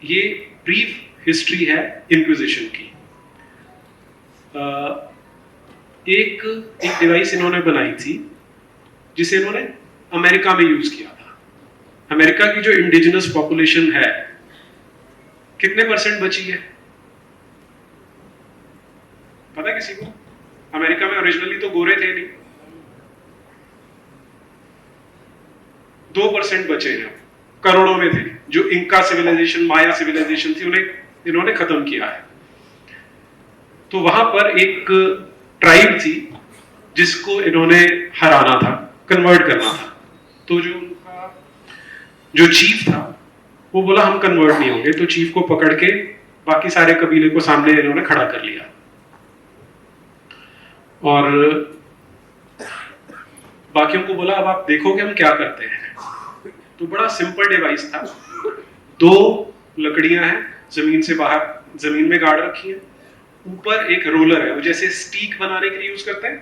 ये brief history है inquisition की। एक डिवाइस इन्होंने बनाई थी जिसे इन्होंने अमेरिका में यूज किया था। अमेरिका की जो इंडिजिनस पॉपुलेशन है कितने % बची है पता है किसी को? अमेरिका में ओरिजिनली तो गोरे थे नहीं, 2% बचे हैं, करोड़ों में थे। जो इंका सिविलाइजेशन, माया सिविलाइजेशन थी, उन्हें इन्होंने खत्म किया है। तो वहां पर एक ट्राइब थी जिसको इन्होंने हराना था, कन्वर्ट करना था। तो जो उनका जो चीफ था वो बोला हम कन्वर्ट नहीं होंगे, तो चीफ को पकड़ के बाकी सारे कबीले को सामने इन्होंने खड़ा कर लिया और बाकियों को बोला अब आप देखो कि हम क्या करते हैं। तो बड़ा सिंपल डिवाइस था, 2 लकड़ियां हैं जमीन से बाहर, जमीन में गाड़ रखी है, ऊपर एक रोलर है, वो जैसे स्टीक बनाने के लिए यूज करते हैं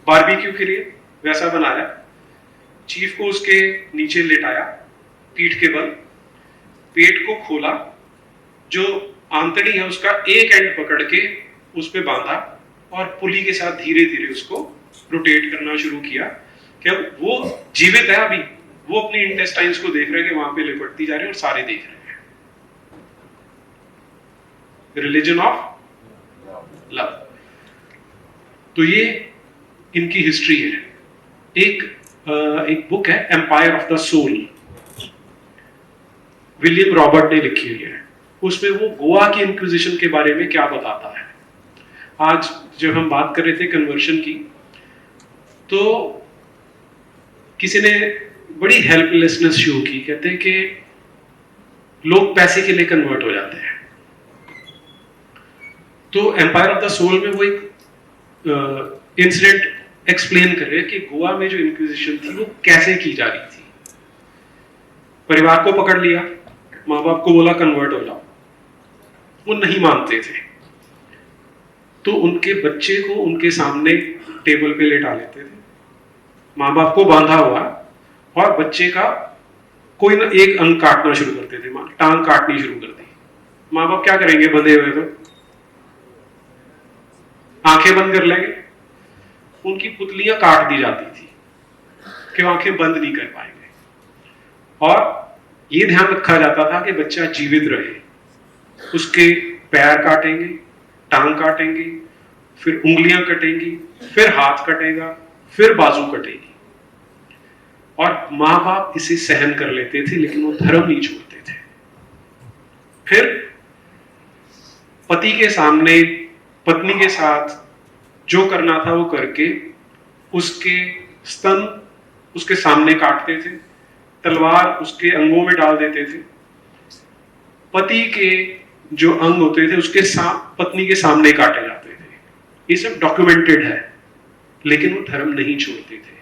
बारबेक्यू के लिए, वैसा बनाया। चीफ को उसके नीचे लेटाया पीठ के बल, पेट को खोला, जो आंतड़ी है उसका एक एंड पकड़ के उस पे बांधा और पुली के साथ धीरे धीरे उसको रोटेट करना शुरू किया। क्या वो जीवित है अभी? वो अपनी इंटेस्टाइन्स को देख रहे हैं कि वहां पे लिपटती जा रही है और सारे देख रहे हैं। Religion of love. तो ये इनकी हिस्ट्री है। एक बुक है empire of the soul, William Robert ने लिखी हुई है। उसमें वो गोवा की इंक्विजिशन के बारे में क्या बताता है। आज जब हम बात कर रहे थे कन्वर्शन की, तो किसी ने बड़ी हेल्पलेसनेस शो की, कहते हैं कि लोग पैसे के लिए कन्वर्ट हो जाते हैं। तो एम्पायर ऑफ द सोल में वो एक इंसिडेंट एक्सप्लेन कर रहे हैं कि गोवा में जो इंक्विजिशन थी वो कैसे की जा रही थी। परिवार को पकड़ लिया, माँ बाप को बोला कन्वर्ट हो जाओ, वो नहीं मानते थे, तो उनके बच्चे को उनके सामने टेबल पे लेटा लेते थे, माँ बाप को बांधा हुआ, और बच्चे का कोई ना एक अंग काटना शुरू करते थे, टांग काटनी शुरू कर दी। माँ बाप क्या करेंगे बंधे हुए? तो आंखें बंद कर लेंगे। उनकी पुतलियां काट दी जाती थी कि वो आंखें बंद नहीं कर पाएंगे, और ये ध्यान रखा जाता था कि बच्चा जीवित रहे। उसके पैर काटेंगे, टांग काटेंगे, फिर उंगलियां कटेंगी, फिर हाथ कटेगा, फिर बाजू कटेगी। और माँ बाप इसे सहन कर लेते थे, लेकिन वो धर्म नहीं छोड़ते थे। फिर पति के सामने पत्नी के साथ जो करना था वो करके उसके स्तन उसके सामने काटते थे, तलवार उसके अंगों में डाल देते थे। पति के जो अंग होते थे उसके पत्नी के सामने काटे जाते थे। ये सब डॉक्यूमेंटेड है, लेकिन वो धर्म नहीं छोड़ते थे।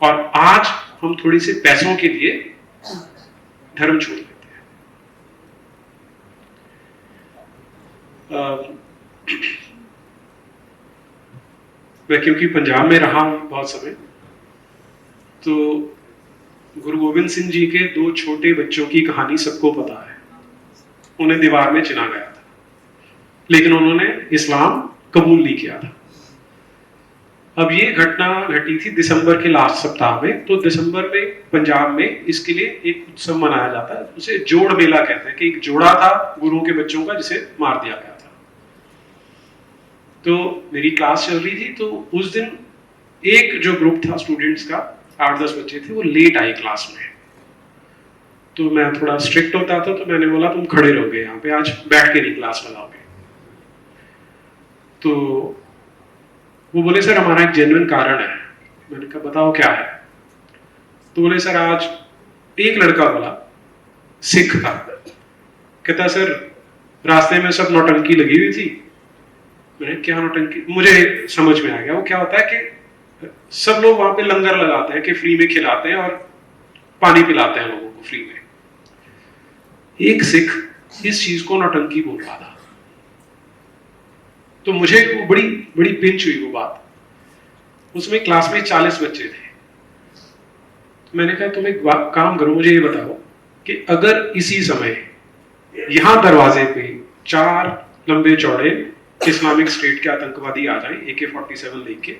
और आज हम थोड़ी से पैसों के लिए धर्म छोड़ देते हैं। मैं क्योंकि पंजाब में रहा हूं बहुत समय, तो गुरु गोविंद सिंह जी के 2 छोटे बच्चों की कहानी सबको पता है। उन्हें दीवार में चिना गया था, लेकिन उन्होंने इस्लाम कबूल नहीं किया था। अब ये घटना घटी थी दिसंबर के लास्ट सप्ताह में। तो दिसंबर में पंजाब में इसके लिए एक उत्सव मनाया जाता है, उसे जोड़ मेला कहते हैं, कि एक जोड़ा था गुरुओं के बच्चों का जिसे मार दिया गया था। तो मेरी क्लास चल रही थी, तो उस दिन एक जो ग्रुप था स्टूडेंट्स का, 8-10 बच्चे थे, वो लेट आए क्लास में। तो मैं थोड़ा स्ट्रिक्ट होता था, तो मैंने बोला तुम खड़े रहोगे यहाँ पे, आज बैठ के नहीं क्लास लगाओगे। तो वो बोले सर हमारा एक जेन्युइन कारण है। मैंने कहा बताओ क्या है? तो बोले सर आज एक लड़का बोला, सिख था, कहता सर रास्ते में सब नौटंकी लगी हुई थी। मैंने क्या नौटंकी? मुझे समझ में आ गया। वो क्या होता है कि सब लोग वहां पे लंगर लगाते हैं कि फ्री में खिलाते हैं और पानी पिलाते हैं लोगों को फ्री में। एक सिख इस चीज को नौटंकी बोल रहा था, तो मुझे बड़ी बड़ी पिंच हुई वो बात। उसमें क्लास में 40 बच्चे थे। मैंने कहा तुम एक काम करो, मुझे ये बताओ कि अगर इसी समय यहां दरवाजे पे 4 लंबे चौड़े इस्लामिक स्टेट के आतंकवादी आ जाएं AK-47 लेके,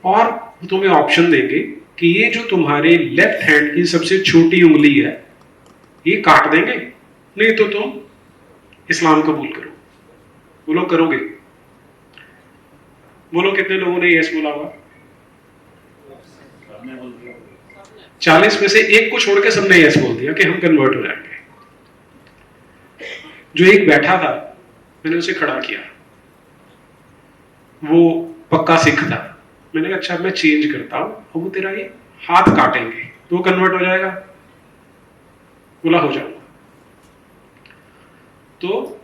और तुम्हें ऑप्शन देंगे कि ये जो तुम्हारे लेफ्ट हैंड की सबसे छोटी उंगली है ये काट देंगे, नहीं तो तुम इस्लाम कबूल करो। वो लोग करोगे? बोलो कितने लोगों ने यस बोला होगा? 40 में से एक को छोड़ के सबने यस बोल दिया कि हम कन्वर्ट हो जाएंगे। जो एक बैठा था मैंने उसे खड़ा किया, वो पक्का सिख था। मैंने कहा अच्छा मैं चेंज करता हूं, अब वो तेरा ये हाथ काटेंगे तो वो कन्वर्ट हो जाएगा? बोला हो जाऊंगा। तो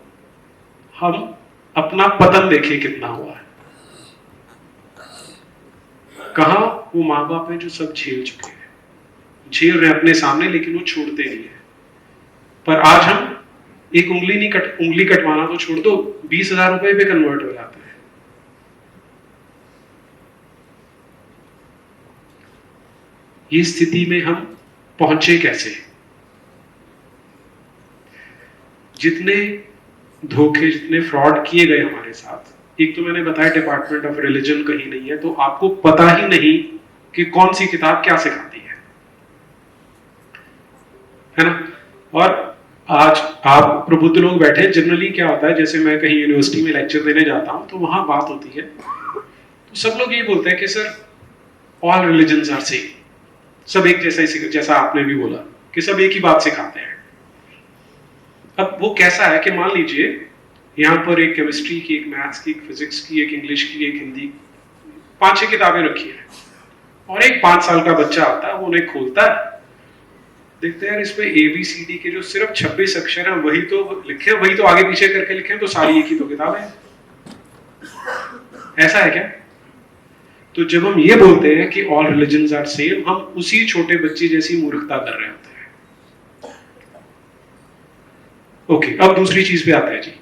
हम अपना पतन देखें कितना हुआ है। कहां वो माँ बाप है जो सब झेल चुके हैं, झेल रहे अपने सामने, लेकिन वो छोड़ते नहीं है। पर आज हम एक उंगली कटवाना तो छोड़ दो, 20,000 रुपए पे कन्वर्ट हो जाते हैं। ये स्थिति में हम पहुंचे कैसे? जितने धोखे, जितने फ्रॉड किए गए हमारे साथ, एक तो मैंने बताया डिपार्टमेंट ऑफ रिलीजन कहीं नहीं है, तो आपको पता ही नहीं कि कौन सी किताब क्या सिखाती है ना? और आज आप प्रबुद्ध लोग बैठे, जनरली क्या होता है, जैसे मैं कहीं यूनिवर्सिटी में लेक्चर देने जाता हूं तो वहां बात होती है तो सब लोग ये बोलते हैं कि sir all religions are same, सब एक जैसा ही, जैसा आपने भी बोला कि सब एक ही बात सिखाते हैं। अब वो कैसा है कि मान लीजिए यहाँ पर एक केमिस्ट्री की, एक मैथ्स की, एक फिजिक्स की, एक इंग्लिश की, एक हिंदी, 5-6 किताबें रखी है, और एक 5 साल का बच्चा आता है, वो उन्हें खोलता है, देखते हैं यार इसमें ABCD के जो सिर्फ 26 अक्षर हैं वही तो लिखे, वही तो आगे पीछे करके लिखे, तो सारी एक ही तो किताब है। ऐसा है क्या? तो जब हम ये बोलते हैं कि ऑल रिलीजन्स आर सेम, हम उसी छोटे बच्चे जैसी मूर्खता कर रहे होते हैं। ओके, अब दूसरी चीज पे आता है जी।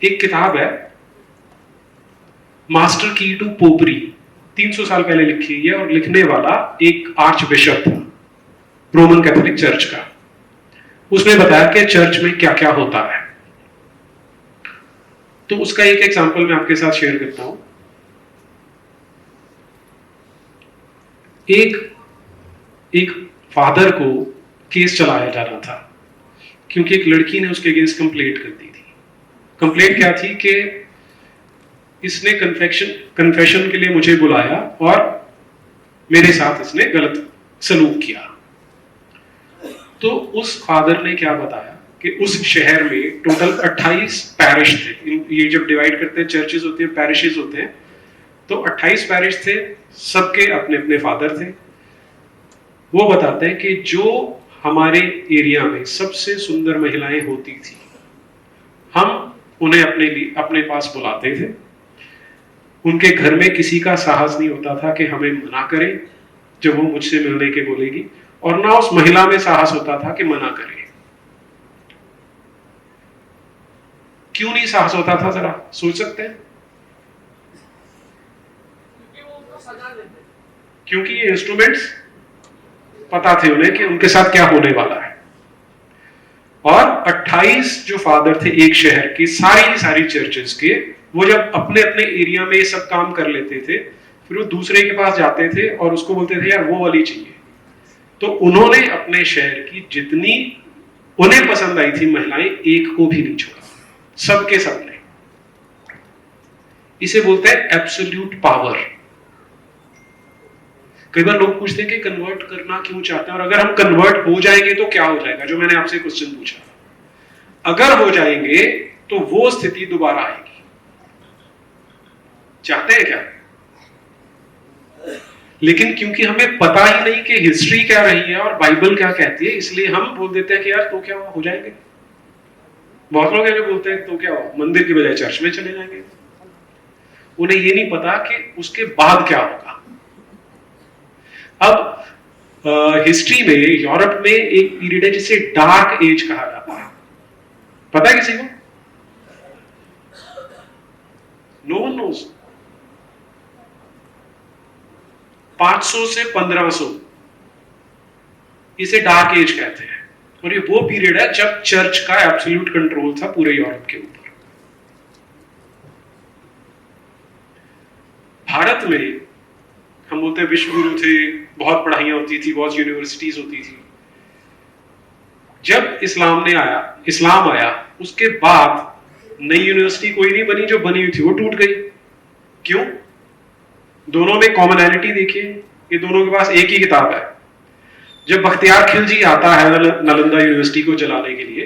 एक किताब है मास्टर की टू पोपरी, 300 साल पहले लिखी है, और लिखने वाला एक आर्च बिशप था रोमन कैथोलिक चर्च का। उसने बताया कि चर्च में क्या क्या होता है। तो उसका एक एग्जांपल मैं आपके साथ शेयर करता हूं। एक फादर को केस चलाया जा रहा था क्योंकि एक लड़की ने उसके अगेंस्ट कंप्लेंट कर दी थी। कंप्लेंट क्या थी कि इसने कन्फेशन के लिए मुझे बुलाया और मेरे साथ इसने गलत सलूक किया। तो उस फादर ने क्या बताया कि उस शहर में टोटल 28 पैरिश थे। ये जब डिवाइड करते हैं, चर्चेज होते हैं, पैरिशेज होते हैं, तो 28 पैरिश थे, सबके अपने अपने फादर थे। वो बताते हैं कि जो हमारे एरिया में सबसे सुंदर महिलाएं होती थी, हम उन्हें अपने पास बुलाते थे। उनके घर में किसी का साहस नहीं होता था कि हमें मना करे जब वो मुझसे मिलने के बोलेगी, और ना उस महिला में साहस होता था कि मना करे। क्यों नहीं साहस होता था, जरा सोच सकते हैं? क्योंकि ये इंस्ट्रूमेंट्स पता थे उन्हें कि उनके साथ क्या होने वाला है। और 28 जो फादर थे एक शहर के, सारी चर्चेस के, वो जब अपने अपने एरिया में ये सब काम कर लेते थे, फिर वो दूसरे के पास जाते थे और उसको बोलते थे यार वो वाली चाहिए। तो उन्होंने अपने शहर की जितनी उन्हें पसंद आई थी महिलाएं, एक को भी नहीं छोड़ा, सबके सबने। इसे बोलते हैं एब्सोल्यूट पावर। कई बार लोग पूछते हैं कि कन्वर्ट करना क्यों चाहते हैं, और अगर हम कन्वर्ट हो जाएंगे तो क्या हो जाएगा, जो मैंने आपसे क्वेश्चन पूछा। अगर हो जाएंगे तो वो स्थिति दोबारा आएगी। चाहते हैं क्या? लेकिन क्योंकि हमें पता ही नहीं कि हिस्ट्री क्या रही है और बाइबल क्या कहती है, इसलिए हम बोल देते हैं कि यार तो क्या हो जाएंगे। बहुत लोग हैं जो बोलते हैं तो क्या हो, मंदिर की बजाय चर्च में चले जाएंगे। उन्हें ये नहीं पता कि उसके बाद क्या होगा। अब हिस्ट्री में यूरोप में एक पीरियड है जिसे डार्क एज कहा जाता है। पता है किसी को? No one knows. 500 से 1500 इसे डार्क एज कहते हैं। और ये वो पीरियड है जब चर्च का एब्सोल्यूट कंट्रोल था पूरे यूरोप के ऊपर। भारत में हम बोलते हैं विश्व गुरु थे, बहुत पढ़ाइयां होती थी, बहुत यूनिवर्सिटीज होती थी। जब इस्लाम आया उसके बाद नई यूनिवर्सिटी कोई नहीं बनी, जो बनी हुई थी वो टूट गई। क्यों? दोनों में कॉमनैलिटी देखिए, ये दोनों के पास एक ही किताब है। जब बख्तियार खिलजी आता है नालंदा यूनिवर्सिटी को जलाने के लिए,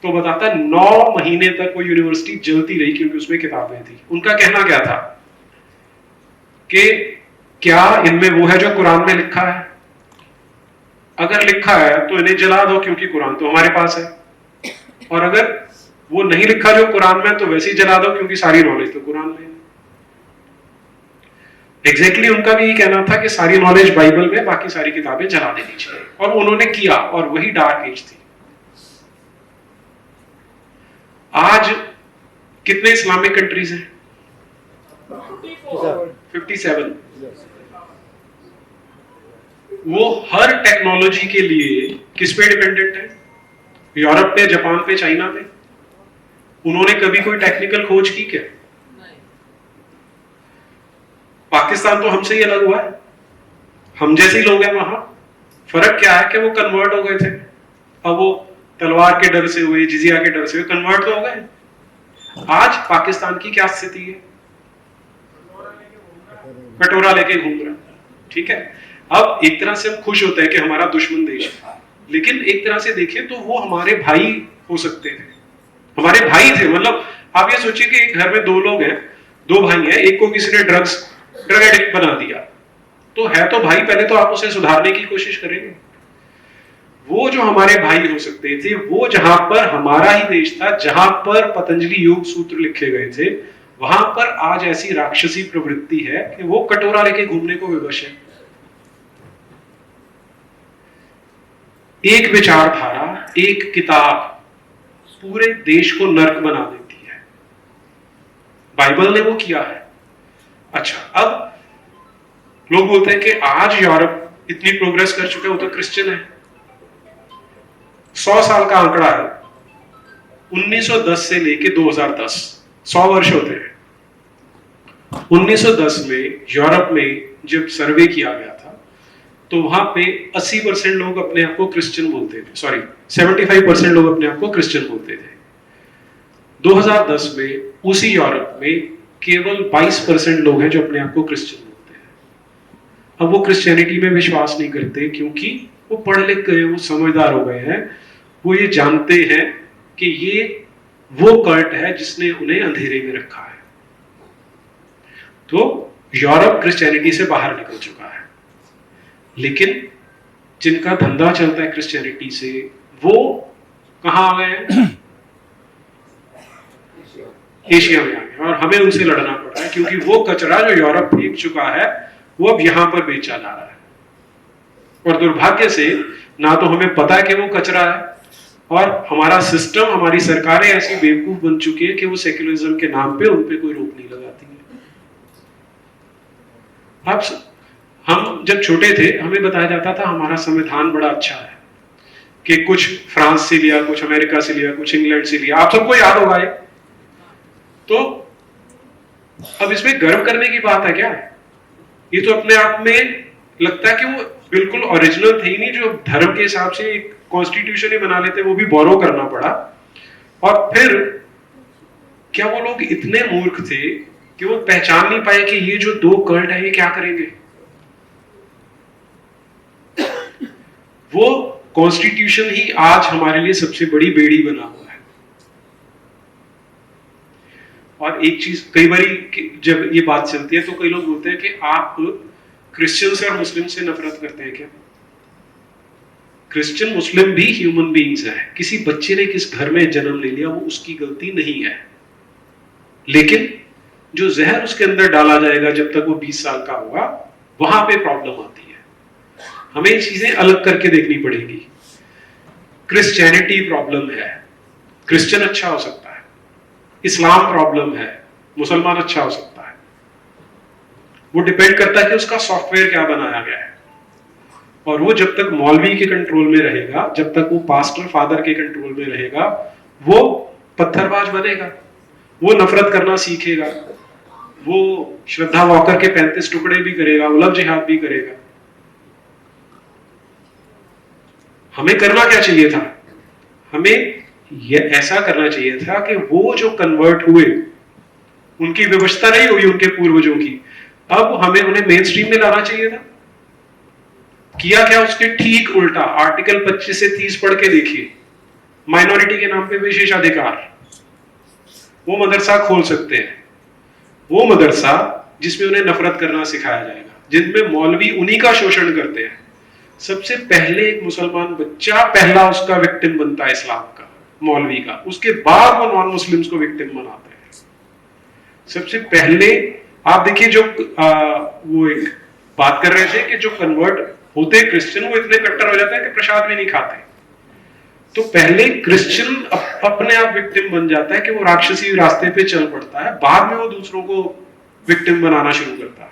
तो बताता है 9 महीने तक वो यूनिवर्सिटी जलती रही क्योंकि उसमें किताबें थी। उनका कहना क्या था कि क्या इनमें वो है जो कुरान में लिखा है? अगर लिखा है तो इन्हें जला दो क्योंकि कुरान तो हमारे पास है, और अगर वो नहीं लिखा जो कुरान में तो वैसे ही जला दो क्योंकि सारी नॉलेज तो कुरान में है। एग्जैक्टली उनका भी ये कहना था कि सारी नॉलेज बाइबल में, बाकी सारी किताबें जला देनी चाहिए, और उन्होंने किया, और वही डार्क एज थी। आज कितने इस्लामिक कंट्रीज हैं? 57। वो हर टेक्नोलॉजी के लिए किस पे डिपेंडेंट है? यूरोप पे, जापान पे, चाइना पे। उन्होंने कभी कोई टेक्निकल खोज की क्या? पाकिस्तान तो हमसे ही अलग हुआ है, हम जैसे ही लोग हैं वहां। फर्क क्या है कि वो कन्वर्ट हो गए थे, अब वो तलवार के डर से हुए, जिजिया के डर से हुए, कन्वर्ट तो हो गए। आज पाकिस्तान की क्या स्थिति है? कटोरा लेके घूम रहा। ठीक है, अब एक तरह से हम खुश होते हैं कि हमारा दुश्मन देश है, लेकिन एक तरह से देखें तो वो हमारे भाई हो सकते थे, हमारे भाई थे। मतलब आप ये सोचिए कि एक घर में 2 लोग हैं, 2 भाई हैं, एक को किसी ने ड्रग एडिक्ट बना दिया, तो है तो भाई, पहले तो आप उसे सुधारने की कोशिश करेंगे। वो जो हमारे भाई हो सकते थे, वो जहां पर हमारा ही देश था, जहां पर पतंजलि योग सूत्र लिखे गए थे, वहां पर आज ऐसी राक्षसी प्रवृत्ति है कि वो कटोरा लेके घूमने को विवश है। एक विचारधारा, एक किताब पूरे देश को नर्क बना देती है। बाइबल ने वो किया है। अच्छा, अब लोग बोलते हैं कि आज यूरोप इतनी प्रोग्रेस कर चुका है, वो तो क्रिश्चियन है। 100 साल का आंकड़ा है, 1910 से लेके 2010, 100 वर्ष होते हैं। 1910 में यूरोप में जब सर्वे किया गया था, तो वहां पे 80% लोग अपने आप को क्रिश्चियन बोलते थे, सॉरी 75% लोग अपने आप को क्रिश्चियन बोलते थे। 2010 में उसी यूरोप में केवल 22% लोग हैं जो अपने आप को क्रिश्चियन बोलते हैं। अब वो क्रिश्चियनिटी में विश्वास नहीं करते क्योंकि वो पढ़ लिख गए, वो समझदार हो गए हैं, वो ये जानते हैं कि ये वो कल्ट है जिसने उन्हें अंधेरे में रखा है। तो यूरोप क्रिश्चियनिटी से बाहर निकल चुका है, लेकिन जिनका धंधा चलता है क्रिश्चियनिटी से, वो कहां आ गए हैं? एशिया में आ गए, और हमें उनसे लड़ना पड़ रहा है क्योंकि वो कचरा जो यूरोप फेंक चुका है वो अब यहां पर बेचा जा रहा है। और दुर्भाग्य से ना तो हमें पता है कि वो कचरा है, और हमारा सिस्टम, हमारी सरकारें ऐसी बेवकूफ बन चुकी है कि वो सेक्युलरिज्म के नाम पे उन पे कोई रोक नहीं लगाती है। अब हम जब छोटे थे हमें बताया जाता था हमारा संविधान बड़ा अच्छा है, कि कुछ फ्रांस से लिया, कुछ अमेरिका से लिया, कुछ इंग्लैंड से लिया। आप सबको याद होगा ये। तो अब इसमें गर्व करने की बात है क्या? ये तो अपने आप में लगता है कि वो बिल्कुल ओरिजिनल थे ही नहीं, जो धर्म के हिसाब से एक कॉन्स्टिट्यूशन ही बना लेते, वो भी बोरो करना पड़ा। और फिर क्या वो लोग इतने मूर्ख थे कि वो पहचान नहीं पाए कि ये जो 2 कल्ट है ये क्या करेंगे? वो कॉन्स्टिट्यूशन ही आज हमारे लिए सबसे बड़ी बेड़ी बना हुआ है। और एक चीज, कई बार जब ये बात चलती है तो कई लोग बोलते हैं कि आप क्रिश्चियन से और मुस्लिम से नफरत करते हैं क्या? क्रिश्चियन मुस्लिम भी ह्यूमन बीइंग्स हैं। किसी बच्चे ने किस घर में जन्म ले लिया वो उसकी गलती नहीं है, लेकिन जो जहर उसके अंदर डाला जाएगा जब तक वो 20 साल का होगा, वहां पे प्रॉब्लम आती है। हमें चीजें अलग करके देखनी पड़ेगी। क्रिश्चियनिटी प्रॉब्लम है, क्रिश्चियन अच्छा हो सकता है। इस्लाम प्रॉब्लम है, मुसलमान अच्छा हो सकता है। वो डिपेंड करता है कि उसका सॉफ्टवेयर क्या बनाया गया है। और वो जब तक मौलवी के कंट्रोल में रहेगा, जब तक वो पास्टर फादर के कंट्रोल में रहेगा, वो पत्थरबाज बनेगा, वो नफरत करना सीखेगा, वो श्रद्धा वॉकर के 35 टुकड़े भी करेगा, उलफ जिहाद भी करेगा। हमें करना क्या चाहिए था? हमें ये ऐसा करना चाहिए था कि वो जो कन्वर्ट हुए, उनकी व्यवस्था नहीं हुई उनके पूर्वजों की, अब हमें उन्हें मेन स्ट्रीम में लाना चाहिए था। किया क्या उसके ठीक उल्टा। आर्टिकल 25 से 30 पढ़ के देखिए, माइनॉरिटी के नाम पे विशेषाधिकार। वो मदरसा खोल सकते हैं, वो मदरसा जिसमें उन्हें नफरत करना सिखाया जाएगा, जिनमें मौलवी उन्हीं का शोषण करते हैं। सबसे पहले एक मुसलमान बच्चा पहला उसका विक्टिम बनता है इस्लाम का, मौलवी का, उसके बाद वो नॉन मुस्लिम्स को विक्टिम बनाते हैं। सबसे पहले आप देखिए, जो वो एक बात कर रहे थे कि जो कन्वर्ट होते क्रिश्चियन, वो इतने कट्टर हो जाते हैं कि प्रसाद भी नहीं खाते। तो पहले क्रिश्चियन अपने आप विक्टिम बन जाता है कि वो राक्षसी रास्ते पे चल पड़ता है, बाद में वो दूसरों को विक्टिम बनाना शुरू करता है।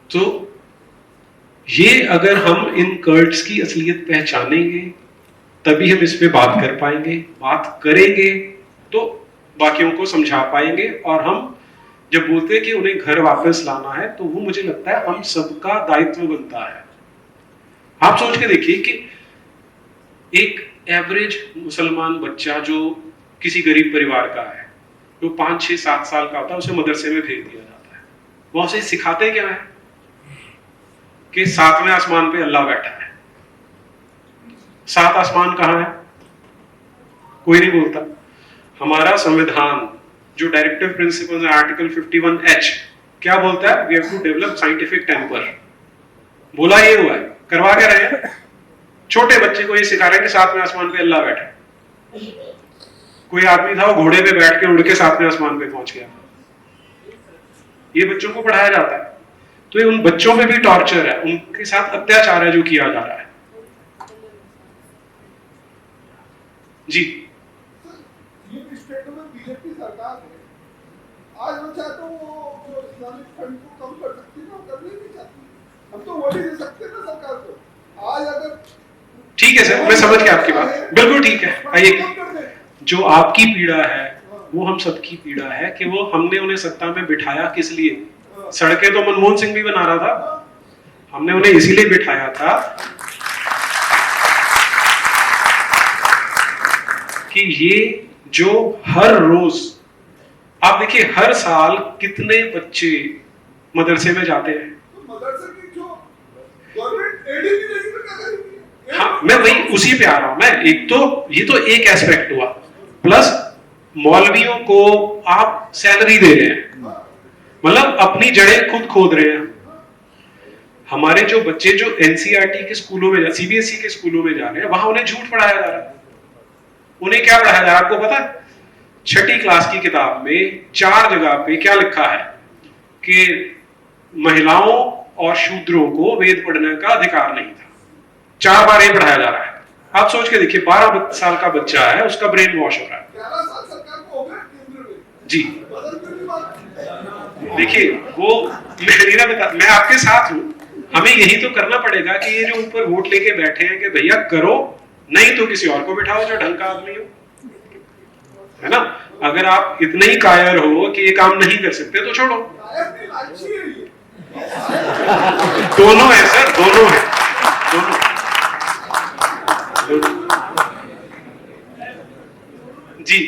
तो ये अगर हम इन कल्ट्स की असलियत पहचानेंगे, तभी हम इस पे बात कर पाएंगे। बात करेंगे तो बाकियों को समझा पाएंगे। और हम जब बोलते हैं कि उन्हें घर वापस लाना है, तो वो मुझे लगता है हम सबका दायित्व बनता है। आप सोच के देखिए कि एक एवरेज मुसलमान बच्चा जो किसी गरीब परिवार का है, जो 5, 6, 7 साल का होता है, उसे मदरसे में भेज दिया जाता है। वहां से सिखाते क्या है कि 7वें आसमान पे अल्लाह बैठा है। 7 आसमान कहां है? कोई नहीं बोलता। हमारा संविधान जो डायरेक्टिव प्रिंसिपल है, आर्टिकल 51H, क्या बोलता है? We have to develop scientific temper. बोला ये हुआ है, करवा क्या रहे हैं? छोटे बच्चे को ये सिखा रहे हैं कि 7वें आसमान पे अल्लाह बैठा है। कोई आदमी था, वो घोड़े पे बैठ के उड़ के 7वें आसमान पे पहुंच गया। ये बच्चों को पढ़ाया जाता है। तो ये उन बच्चों पे भी टॉर्चर है, उनके साथ अत्याचार है जो किया जा रहा है। जी, ये स्टेट में बीजेपी सरकार है, आज वो चाहते वो इस्लामिक फंड को कम कर सकती है, कर नहीं चाहती। हम तो वोट ही दे सकते हैं ना सरकार को। आज अगर ठीक है सर, मैं समझ गया आपकी बात, बिल्कुल ठीक है। आइए, जो आपकी पीड़ा है वो हम सबकी पीड़ा है कि वो हमने उन्हें सत्ता में बिठाया किस लिए? सड़कें तो मनमोहन सिंह भी बना रहा था, हमने उन्हें इसीलिए बिठाया था कि ये जो हर रोज, आप देखिए हर साल कितने बच्चे मदरसे में जाते हैं। मदरसे की जो गवर्नमेंट एड ही नहीं देगी तो क्या करेगी? हाँ, मैं वही उसी पे आ रहा हूं। मैं एक तो ये तो एक एस्पेक्ट हुआ, प्लस मौलवियों को आप सैलरी दे रहे हैं, मतलब अपनी जड़ें खुद खोद रहे हैं। हमारे जो बच्चे जो एनसीईआरटी के स्कूलों में, सीबीएसई के स्कूलों में जा रहे हैं, वहां उन्हें झूठ पढ़ाया जा रहा है। उन्हें क्या पढ़ाया जा रहा है आपको पता है? 6ठी क्लास की किताब में 4 जगह पे क्या लिखा है कि महिलाओं और शूद्रों को वेद पढ़ने का अधिकार नहीं था। 4 बार ये पढ़ाया जा रहा है। आप सोच के देखिए, 12 साल का बच्चा है, उसका ब्रेन वॉश हो रहा है। 11 साल सरकार को हो गया केंद्र में जी, बदल क्यों नहीं बात? देखिए वो मैं आपके साथ हूं। हमें यही तो करना पड़ेगा कि ये जो ऊपर वोट लेके बैठे हैं कि भैया करो, नहीं तो किसी और को बिठाओ जो ढंग का आदमी हो, है ना? अगर आप इतने ही कायर हो कि ये काम नहीं कर सकते तो छोड़ो। दोनों है सर, दोनों है, दोनों। जी,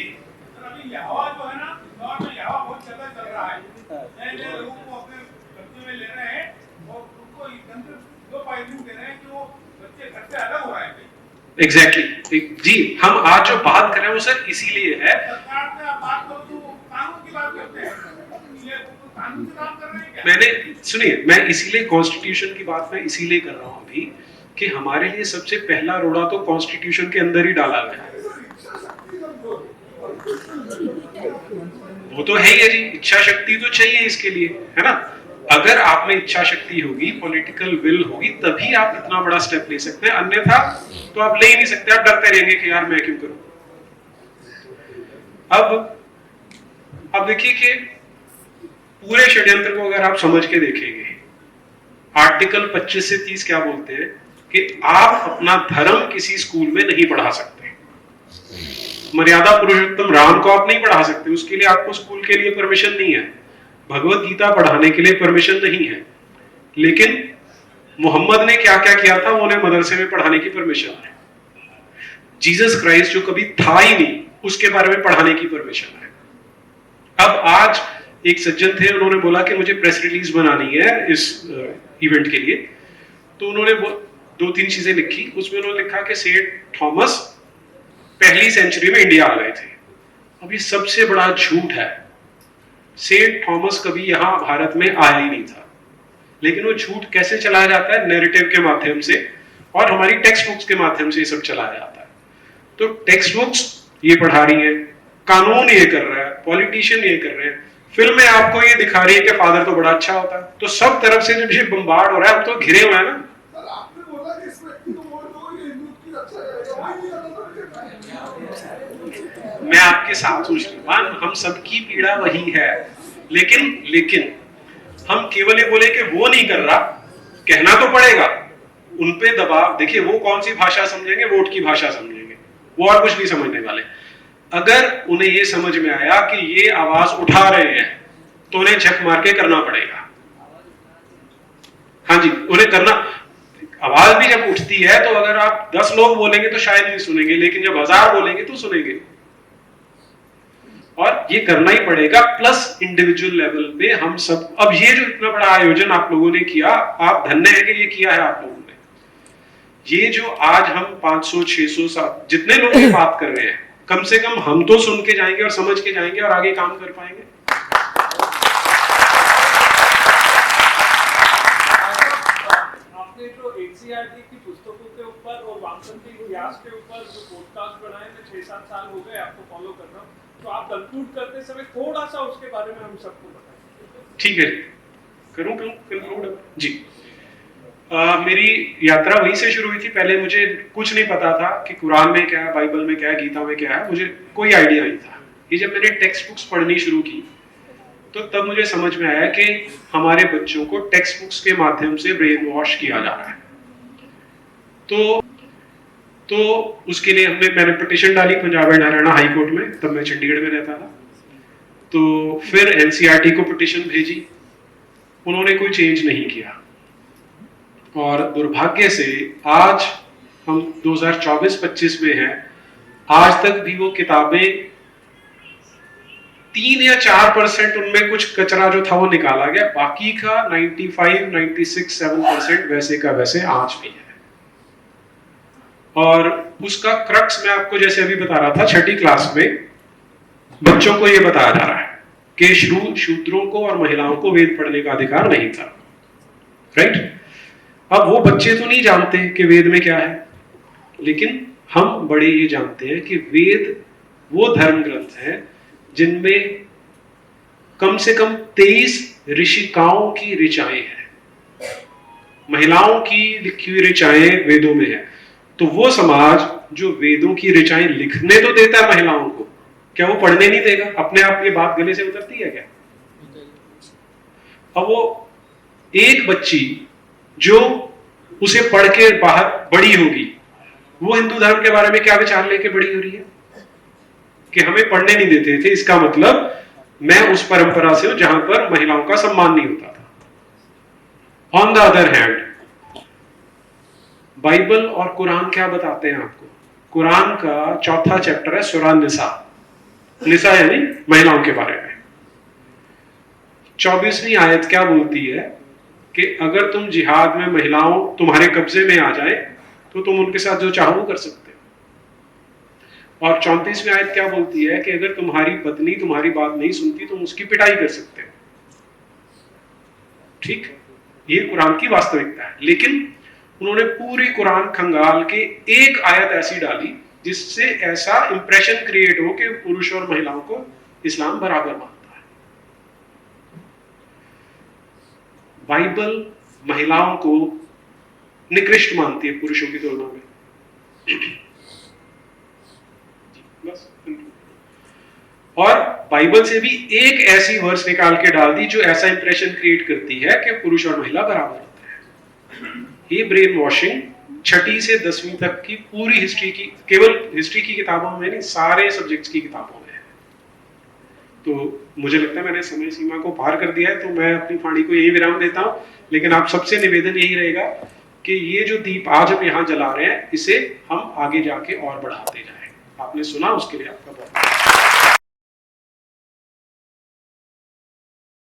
एग्जैक्टली जी, हम आज जो बात कर रहे हैं वो सर इसीलिए है। मैंने सुनिए, मैं इसीलिए कॉन्स्टिट्यूशन की बात मैं इसीलिए कर रहा हूं अभी कि हमारे लिए सबसे पहला रोड़ा तो कॉन्स्टिट्यूशन के अंदर ही डाला गया है। वो तो है ही है जी, इच्छा शक्ति तो चाहिए इसके लिए, है ना? अगर आप में इच्छा शक्ति होगी, पॉलिटिकल विल होगी, तभी आप इतना बड़ा स्टेप ले सकते हैं। अन्यथा तो आप ले ही नहीं सकते, आप डरते रहेंगे कि यार मैं क्यों करूं। अब देखिए कि पूरे षड्यंत्र को अगर आप समझ के देखेंगे, आर्टिकल 25 से 30 क्या बोलते हैं कि आप अपना धर्म किसी स्कूल में नहीं पढ़ा सकते। मर्यादा पुरुषोत्तम राम को आप नहीं पढ़ा सकते, उसके लिए आपको स्कूल के लिए परमिशन नहीं है। भगवत गीता पढ़ाने के लिए परमिशन नहीं है। लेकिन मोहम्मद ने क्या क्या किया था, वो उन्हें मदरसे में पढ़ाने की परमिशन है। जीसस क्राइस्ट जो कभी था ही नहीं, उसके बारे में पढ़ाने की परमिशन है। अब आज एक सज्जन थे, उन्होंने बोला कि मुझे प्रेस रिलीज बनानी है इस इवेंट के लिए। तो उन्होंने 2-3 चीजें लिखी। उसमें उन्होंने लिखा कि सेंट थॉमस पहली सेंचुरी में इंडिया आ गए थे। अब ये सबसे बड़ा झूठ है। सेंट थॉमस कभी यहां भारत में आया ही नहीं था। लेकिन वो झूठ कैसे चलाया जाता है? नैरेटिव के माध्यम से और हमारी टेक्स्ट बुक्स के माध्यम से ये सब चलाया जाता है। तो टेक्स्ट बुक्स ये पढ़ा रही है, कानून ये कर रहा है, पॉलिटिशियन ये कर रहे हैं, फिल्में आपको ये दिखा रही है कि फादर तो बड़ा अच्छा होता है। तो सब तरफ से जब ये बम्बार्ड हो रहा है, हम तो घिरे हुए हैं ना। सर आपने बोला कि इस व्यक्ति को वोट दो, ये हिंदू की रक्षा करेगा, वही नहीं करना तो मैं आपके साथ हूँ श्रीमान, हम सबकी पीड़ा वही है। लेकिन हम केवल ये बोले कि वो नहीं कर रहा, कहना तो पड़ेगा। उनपे दबाव देखिए, वो कौन सी भाषा समझेंगे? वोट की भाषा समझेंगे, वो और कुछ नहीं समझने वाले। अगर उन्हें ये समझ में आया कि ये आवाज उठा रहे हैं, तो उन्हें झक मार के करना पड़ेगा। हाँ जी, उन्हें करना। आवाज भी जब उठती है तो अगर आप 10 लोग बोलेंगे तो शायद नहीं सुनेंगे, लेकिन जब 1000 बोलेंगे तो सुनेंगे। और ये करना ही पड़ेगा। प्लस इंडिविजुअल लेवल पे हम सब, अब ये जो इतना बड़ा आयोजन आप लोगों ने किया, आप धन्य है कि ये किया है आप लोगों ने। ये जो आज हम 500 600 जितने लोग ये बात कर रहे हैं, कम से कम हम तो सुन के जाएंगे और समझ के जाएंगे और आगे काम कर पाएंगे। आपने जो एनसीईआरटी की पुस्तकों के ऊपर और वामपंथी इतिहास के ऊपर जो पॉडकास्ट बनाए, मैं 6-7 साल हो गए आपको फॉलो कर रहा हूँ, तो आप कंक्लूड करते समय थोड़ा सा उसके बारे में हम सबको बताएं। ठीक है, करूं कंक्लूड जी। मेरी यात्रा वहीं से शुरू हुई थी। पहले मुझे कुछ नहीं पता था कि कुरान में क्या है, बाइबल में क्या है, गीता में क्या है, मुझे कोई आइडिया नहीं था। ये जब मैंने टेक्स्ट बुक्स पढ़नी शुरू की तो तब मुझे समझ में आया कि हमारे बच्चों को टेक्स्ट बुक्स के माध्यम से ब्रेन वॉश किया जा रहा है। तो उसके लिए मैंने पिटीशन डाली Punjab and Haryana high court में, तब मैं चंडीगढ़ में रहता था। तो फिर एनसीईआरटी को पिटीशन भेजी, उन्होंने कोई चेंज नहीं किया। और दुर्भाग्य से आज हम 2024-25 में हैं, आज तक भी वो किताबें 3 या 4% उनमें कुछ कचरा जो था वो निकाला गया, बाकी का 95, 96, 7% वैसे का वैसे आज भी है। और उसका क्रक्स मैं आपको जैसे अभी बता रहा था, 6ठी क्लास में बच्चों को ये बताया जा रहा है कि शूद्रों को और महिलाओं को वेद पढ़ने का अधिकार नहीं था। राइट? अब वो बच्चे तो नहीं जानते कि वेद में क्या है, लेकिन हम बड़े ये जानते हैं कि वेद वो धर्म ग्रंथ है जिनमें कम से कम 23 ऋषिकाओं की ऋचाएं हैं। महिलाओं की लिखी हुई ऋचाएं वेदों में है। तो वो समाज जो वेदों की ऋचाएं लिखने तो देता है महिलाओं को, क्या वो पढ़ने नहीं देगा? अपने आप ये बात गले से उतरती है क्या? अब वो एक बच्ची जो उसे पढ़ के बाहर बड़ी होगी, वो हिंदू धर्म के बारे में क्या विचार लेके बड़ी हो रही है कि हमें पढ़ने नहीं देते थे, इसका मतलब मैं उस परंपरा से हूं जहां पर महिलाओं का सम्मान नहीं होता था। On the other hand, Bible और कुरान क्या बताते हैं आपको? कुरान का 4था चैप्टर है सूरह निसा। निसा यानी महिलाओं के बारे में। 24वीं आयत क्या बोलती है कि अगर तुम जिहाद में महिलाओं तुम्हारे कब्जे में आ जाए तो तुम उनके साथ जो चाहो वो कर सकते हो। और 34वीं आयत क्या बोलती है कि अगर तुम्हारी पत्नी तुम्हारी बात नहीं सुनती तुम उसकी पिटाई कर सकते हो। ठीक, ये कुरान की वास्तविकता है। लेकिन उन्होंने पूरी कुरान खंगाल के एक आयत ऐसी डाली जिससे ऐसा इंप्रेशन क्रिएट हो कि पुरुष और महिलाओं को इस्लाम बराबर मानता है। बाइबल महिलाओं को निकृष्ट मानती है पुरुषों की तुलना में। बस और बाइबल से भी एक ऐसी वर्स निकाल के डाल दी जो ऐसा इंप्रेशन क्रिएट करती है कि पुरुष और महिला बराबर होते हैं। ये ब्रेन वॉशिंग 6ठी से 10वीं तक की पूरी हिस्ट्री की, केवल हिस्ट्री की किताबों में नहीं, सारे सब्जेक्ट्स की किताबों में है। तो मुझे लगता है मैंने समय सीमा को पार कर दिया है, तो मैं अपनी वाणी को यही विराम देता हूं। लेकिन आप सबसे निवेदन यही रहेगा कि ये जो दीप आज हम यहाँ जला रहे हैं, इसे हम आगे जाके और बढ़ाते जाएं। आपने सुना, उसके लिए आपका बहुत